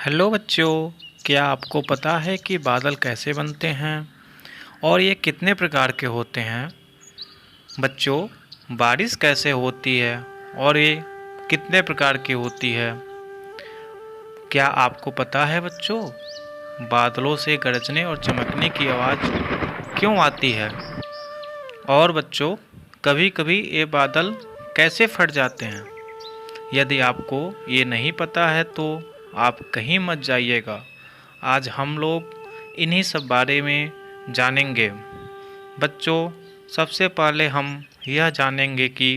Hello बच्चों, क्या आपको पता है कि बादल कैसे बनते हैं और ये कितने प्रकार के होते हैं? बच्चों, बारिश कैसे होती है और ये कितने प्रकार की होती है? क्या आपको पता है बच्चों, बादलों से गरजने और चमकने की आवाज़ क्यों आती है? और बच्चों, कभी कभी ये बादल कैसे फट जाते हैं? यदि आपको ये नहीं पता है तो आप कहीं मत जाइएगा। आज हम लोग इन्हीं सब बारे में जानेंगे। बच्चों, सबसे पहले हम यह जानेंगे कि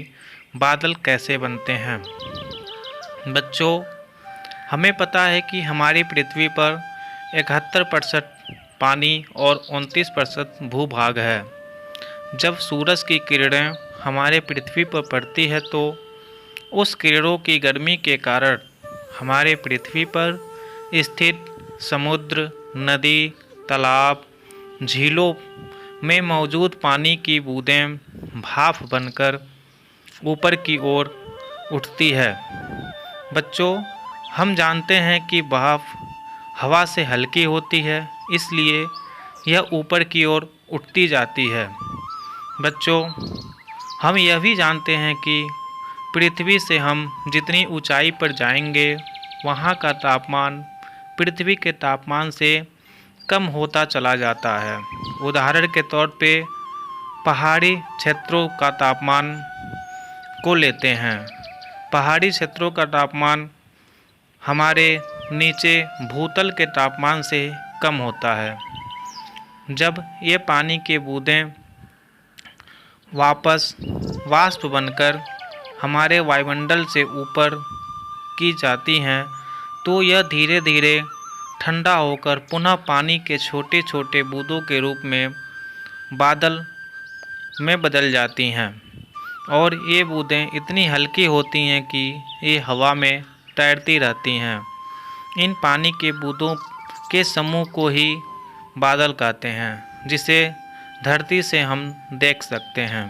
बादल कैसे बनते हैं। बच्चों, हमें पता है कि हमारी पृथ्वी पर 71% पानी और 29% भूभाग है। जब सूरज की किरणें हमारे पृथ्वी पर पड़ती है तो उस किरणों की गर्मी के कारण हमारे पृथ्वी पर स्थित समुद्र, नदी, तालाब, झीलों में मौजूद पानी की बूंदें भाप बनकर ऊपर की ओर उठती है। बच्चों, हम जानते हैं कि भाप हवा से हल्की होती है, इसलिए यह ऊपर की ओर उठती जाती है। बच्चों, हम यह भी जानते हैं कि पृथ्वी से हम जितनी ऊंचाई पर जाएंगे, वहाँ का तापमान पृथ्वी के तापमान से कम होता चला जाता है। उदाहरण के तौर पे पहाड़ी क्षेत्रों का तापमान को लेते हैं। पहाड़ी क्षेत्रों का तापमान हमारे नीचे भूतल के तापमान से कम होता है। जब ये पानी की बूंदें वापस वाष्प बनकर हमारे वायुमंडल से ऊपर की जाती हैं तो यह धीरे धीरे ठंडा होकर पुनः पानी के छोटे छोटे बूंदों के रूप में बादल में बदल जाती हैं। और ये बूंदें इतनी हल्की होती हैं कि ये हवा में तैरती रहती हैं। इन पानी के बूंदों के समूह को ही बादल कहते हैं, जिसे धरती से हम देख सकते हैं।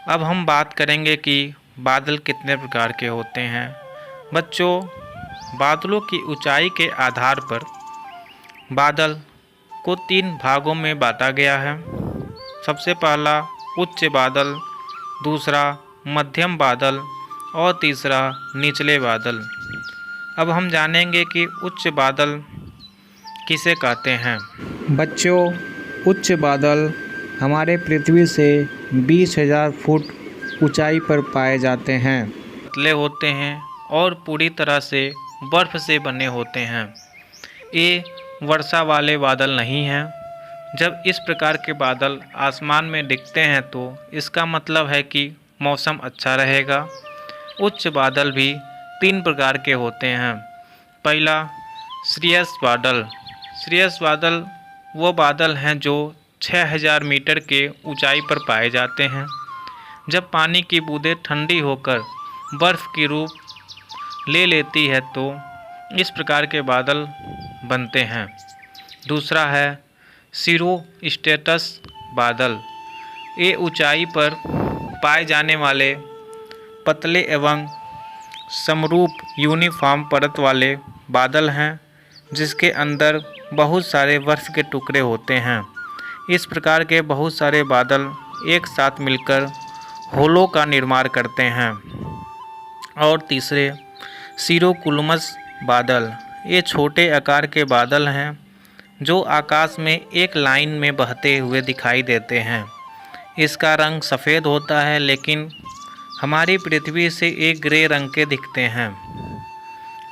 अब हम बात करेंगे कि बादल कितने प्रकार के होते हैं। बच्चों, बादलों की ऊंचाई के आधार पर बादल को 3 भागों में बांटा गया है। सबसे पहला उच्च बादल, दूसरा मध्यम बादल और तीसरा निचले बादल। अब हम जानेंगे कि उच्च बादल किसे कहते हैं। बच्चों, उच्च बादल हमारे पृथ्वी से 20,000 फुट ऊंचाई पर पाए जाते हैं। पतले होते हैं और पूरी तरह से बर्फ से बने होते हैं। ये वर्षा वाले बादल नहीं हैं। जब इस प्रकार के बादल आसमान में दिखते हैं तो इसका मतलब है कि मौसम अच्छा रहेगा। उच्च बादल भी 3 प्रकार के होते हैं। पहला श्रेयस बादल। श्रेयस बादल वो बादल हैं जो 6,000 मीटर के ऊंचाई पर पाए जाते हैं। जब पानी की बूंदें ठंडी होकर बर्फ़ की रूप ले लेती है तो इस प्रकार के बादल बनते हैं। दूसरा है सीरोस्ट्रेटस बादल। ये ऊंचाई पर पाए जाने वाले पतले एवं समरूप यूनिफॉर्म परत वाले बादल हैं, जिसके अंदर बहुत सारे बर्फ़ के टुकड़े होते हैं। इस प्रकार के बहुत सारे बादल एक साथ मिलकर होलो का निर्माण करते हैं। और तीसरे सीरोकुलमस बादल। ये छोटे आकार के बादल हैं जो आकाश में एक लाइन में बहते हुए दिखाई देते हैं। इसका रंग सफ़ेद होता है, लेकिन हमारी पृथ्वी से एक ग्रे रंग के दिखते हैं।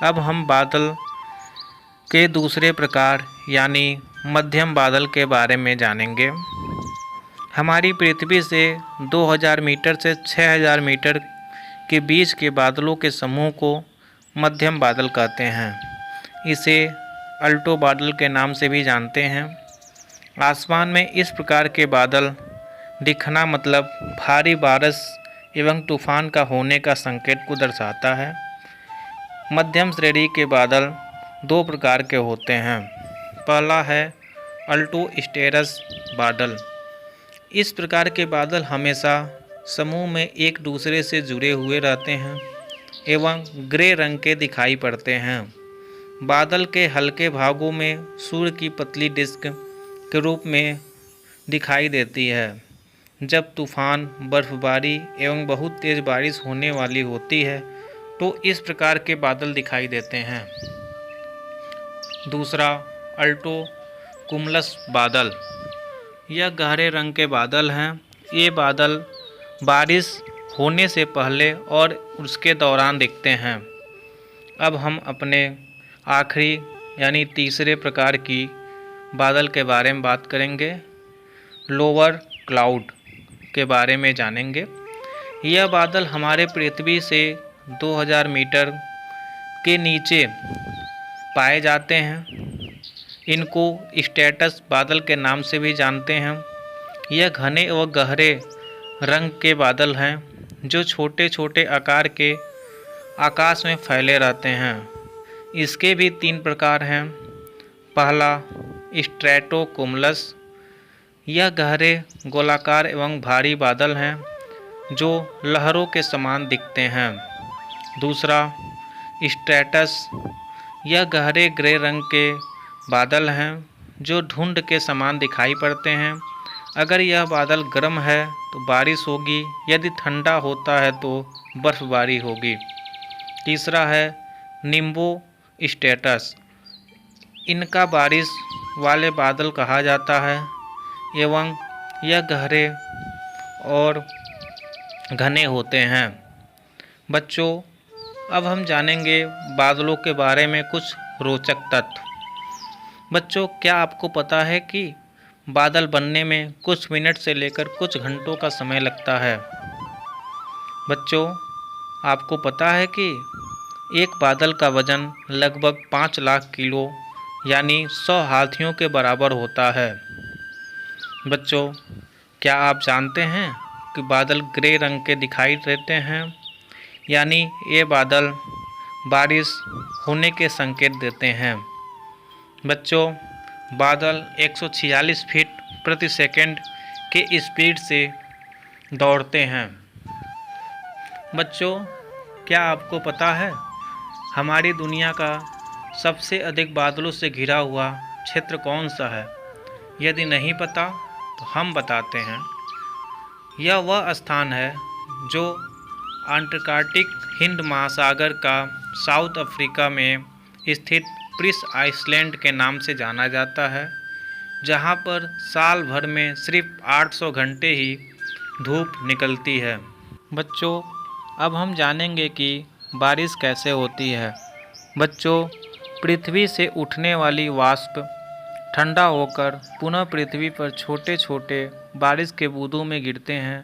अब हम बादल के दूसरे प्रकार यानी मध्यम बादल के बारे में जानेंगे। हमारी पृथ्वी से 2000 मीटर से 6000 मीटर के बीच के बादलों के समूह को मध्यम बादल कहते हैं। इसे अल्टो बादल के नाम से भी जानते हैं। आसमान में इस प्रकार के बादल दिखना मतलब भारी बारिश एवं तूफान का होने का संकेत को दर्शाता है। मध्यम श्रेणी के बादल 2 प्रकार के होते हैं। पहला है अल्टोस्टेरस बादल। इस प्रकार के बादल हमेशा समूह में एक दूसरे से जुड़े हुए रहते हैं एवं ग्रे रंग के दिखाई पड़ते हैं। बादल के हल्के भागों में सूर्य की पतली डिस्क के रूप में दिखाई देती है। जब तूफान, बर्फबारी एवं बहुत तेज बारिश होने वाली होती है तो इस प्रकार के बादल दिखाई देते हैं। दूसरा, अल्टो कुमुलस बादल। यह गहरे रंग के बादल हैं। ये बादल बारिश होने से पहले और उसके दौरान दिखते हैं। अब हम अपने आखिरी यानी तीसरे प्रकार की बादल के बारे में बात करेंगे। लोअर क्लाउड के बारे में जानेंगे। यह बादल हमारे पृथ्वी से 2000 मीटर के नीचे पाए जाते हैं। इनको स्ट्रेटस बादल के नाम से भी जानते हैं। यह घने व गहरे रंग के बादल हैं जो छोटे छोटे आकार के आकाश में फैले रहते हैं। इसके भी 3 प्रकार हैं। पहला, स्ट्रेटोकुमुलस। यह गहरे, गोलाकार एवं भारी बादल हैं जो लहरों के समान दिखते हैं। दूसरा, स्ट्रेटस। यह गहरे ग्रे रंग के बादल हैं जो धुंध के समान दिखाई पड़ते हैं। अगर यह बादल गर्म है तो बारिश होगी, यदि ठंडा होता है तो बर्फबारी होगी। तीसरा है निम्बो स्ट्रेटस। इनका बारिश वाले बादल कहा जाता है एवं यह गहरे और घने होते हैं। बच्चों, अब हम जानेंगे बादलों के बारे में कुछ रोचक तथ्य। बच्चों, क्या आपको पता है कि बादल बनने में कुछ मिनट से लेकर कुछ घंटों का समय लगता है? बच्चों, आपको पता है कि एक बादल का वजन लगभग 5 लाख किलो यानी 100 हाथियों के बराबर होता है। बच्चों, क्या आप जानते हैं कि बादल ग्रे रंग के दिखाई देते हैं, यानी ये बादल बारिश होने के संकेत देते हैं। बच्चों, बादल 146 फीट प्रति सेकंड के स्पीड से दौड़ते हैं। बच्चों, क्या आपको पता है हमारी दुनिया का सबसे अधिक बादलों से घिरा हुआ क्षेत्र कौन सा है? यदि नहीं पता तो हम बताते हैं। यह वह स्थान है जो अंटार्कटिक हिंद महासागर का साउथ अफ्रीका में स्थित प्रिंस आइलैंड के नाम से जाना जाता है, जहां पर साल भर में सिर्फ 800 घंटे ही धूप निकलती है। बच्चों, अब हम जानेंगे कि बारिश कैसे होती है। बच्चों, पृथ्वी से उठने वाली वाष्प ठंडा होकर पुनः पृथ्वी पर छोटे छोटे बारिश के बूंदों में गिरते हैं।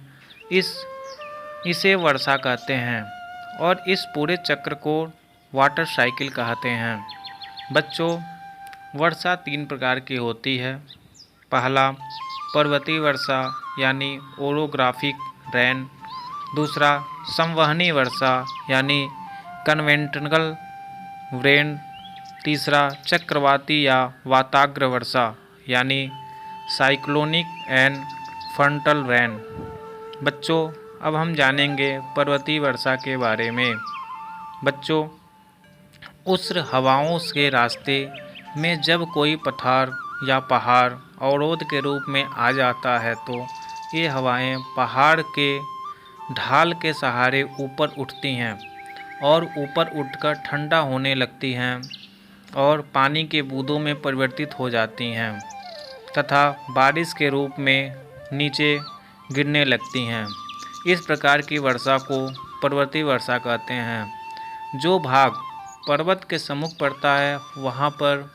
इसे वर्षा कहते हैं और इस पूरे चक्र को वाटर साइकिल कहते हैं। बच्चों, वर्षा 3 प्रकार की होती है। पहला, पर्वतीय वर्षा यानी ओरोग्राफिक रेन। दूसरा, संवहनी वर्षा यानी कन्वेंशनल रेन। तीसरा, चक्रवाती या वाताग्र वर्षा यानी साइक्लोनिक एंड फ्रंटल रेन। बच्चों, अब हम जानेंगे पर्वतीय वर्षा के बारे में। बच्चों, उष्ण हवाओं के रास्ते में जब कोई पठार या पहाड़ अवरोध के रूप में आ जाता है तो ये हवाएं पहाड़ के ढाल के सहारे ऊपर उठती हैं और ऊपर उठकर ठंडा होने लगती हैं और पानी के बूंदों में परिवर्तित हो जाती हैं तथा बारिश के रूप में नीचे गिरने लगती हैं। इस प्रकार की वर्षा को पर्वतीय वर्षा कहते हैं। जो भाग पर्वत के सम्मुख पड़ता है वहाँ पर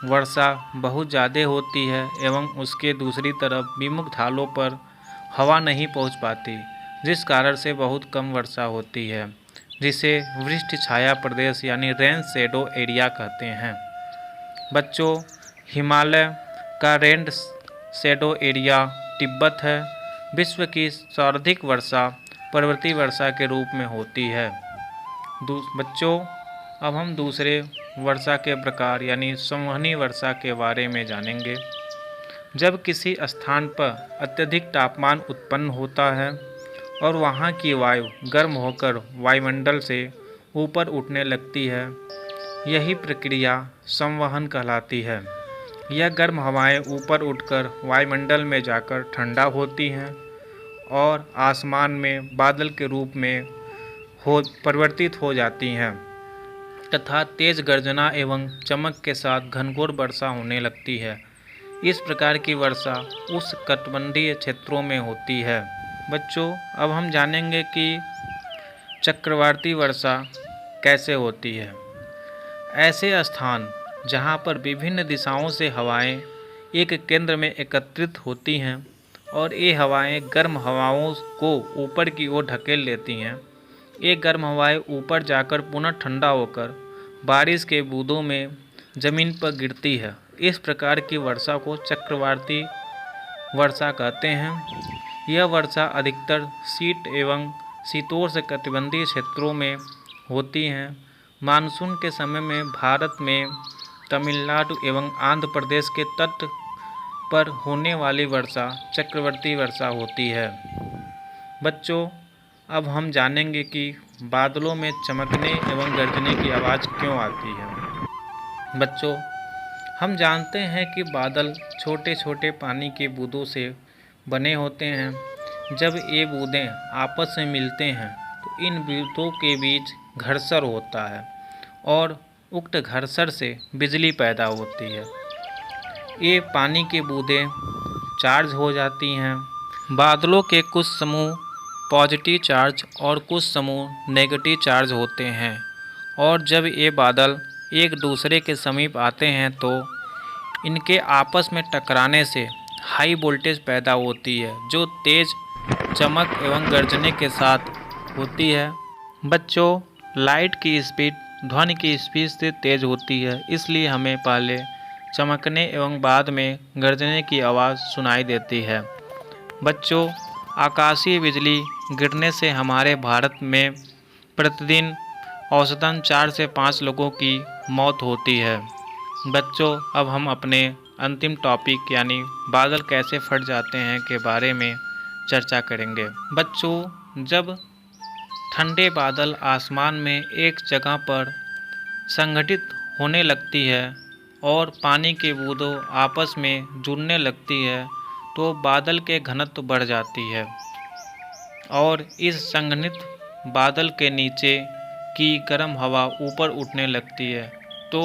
वर्षा बहुत ज़्यादा होती है एवं उसके दूसरी तरफ विमुख ढालों पर हवा नहीं पहुँच पाती, जिस कारण से बहुत कम वर्षा होती है, जिसे वृष्टि छाया प्रदेश यानी रेन शेडो एरिया कहते हैं। बच्चों, हिमालय का रेन शेडो एरिया तिब्बत है। विश्व की सर्वाधिक वर्षा पर्वतीय वर्षा के रूप में होती है। बच्चों, अब हम दूसरे वर्षा के प्रकार यानी संवहनी वर्षा के बारे में जानेंगे। जब किसी स्थान पर अत्यधिक तापमान उत्पन्न होता है और वहाँ की वायु गर्म होकर वायुमंडल से ऊपर उठने लगती है यही प्रक्रिया संवहन कहलाती है। यह गर्म हवाएं ऊपर उठकर वायुमंडल में जाकर ठंडा होती हैं और आसमान में बादल के रूप में परिवर्तित हो जाती हैं तथा तेज गर्जना एवं चमक के साथ घनघोर वर्षा होने लगती है। इस प्रकार की वर्षा उष्णकटिबंधीय क्षेत्रों में होती है। बच्चों, अब हम जानेंगे कि चक्रवाती वर्षा कैसे होती है। ऐसे स्थान जहाँ पर विभिन्न दिशाओं से हवाएं एक केंद्र में एकत्रित होती हैं और ये हवाएं गर्म हवाओं को ऊपर की ओर ढकेल लेती हैं। ये गर्म हवाएं ऊपर जाकर पुनः ठंडा होकर बारिश के बूंदों में ज़मीन पर गिरती है। इस प्रकार की वर्षा को चक्रवाती वर्षा कहते हैं। यह वर्षा अधिकतर शीत एवं शीतोष्णकटिबंधीय क्षेत्रों में होती है। मानसून के समय में भारत में तमिलनाडु एवं आंध्र प्रदेश के तट पर होने वाली वर्षा चक्रवाती वर्षा होती है। बच्चों, अब हम जानेंगे कि बादलों में चमकने एवं गरजने की आवाज़ क्यों आती है। बच्चों, हम जानते हैं कि बादल छोटे छोटे पानी के बूंदों से बने होते हैं। जब ये बूंदें आपस में मिलते हैं तो इन बूंदों के बीच घर्षण होता है और उक्त घर्षण से बिजली पैदा होती है। ये पानी की बूंदें चार्ज हो जाती हैं। बादलों के कुछ समूह पॉजिटिव चार्ज और कुछ समूह नेगेटिव चार्ज होते हैं और जब ये बादल एक दूसरे के समीप आते हैं तो इनके आपस में टकराने से हाई वोल्टेज पैदा होती है जो तेज़ चमक एवं गर्जने के साथ होती है। बच्चों, लाइट की स्पीड ध्वनि की स्पीड से तेज़ होती है, इसलिए हमें पहले चमकने एवं बाद में गर्जने की आवाज़ सुनाई देती है। बच्चों, आकाशीय बिजली गिरने से हमारे भारत में प्रतिदिन औसतन 4 से 5 लोगों की मौत होती है। बच्चों, अब हम अपने अंतिम टॉपिक यानी बादल कैसे फट जाते हैं के बारे में चर्चा करेंगे। बच्चों, जब ठंडे बादल आसमान में एक जगह पर संगठित होने लगती है और पानी के बूंदों आपस में जुड़ने लगती है तो बादल के घनत्व बढ़ जाती है और इस संघनित बादल के नीचे की गर्म हवा ऊपर उठने लगती है तो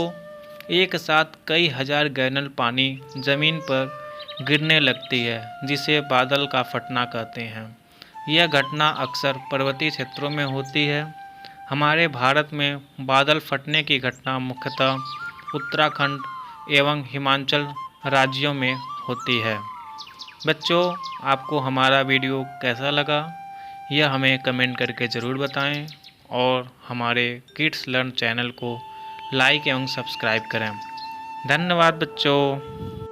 एक साथ कई हजार गैलन पानी ज़मीन पर गिरने लगती है, जिसे बादल का फटना कहते हैं। यह घटना अक्सर पर्वतीय क्षेत्रों में होती है। हमारे भारत में बादल फटने की घटना मुख्यतः उत्तराखंड एवं हिमाचल राज्यों में होती है। बच्चों, आपको हमारा वीडियो कैसा लगा यह हमें कमेंट करके ज़रूर बताएं और हमारे किड्स लर्न चैनल को लाइक एवं सब्सक्राइब करें। धन्यवाद बच्चों।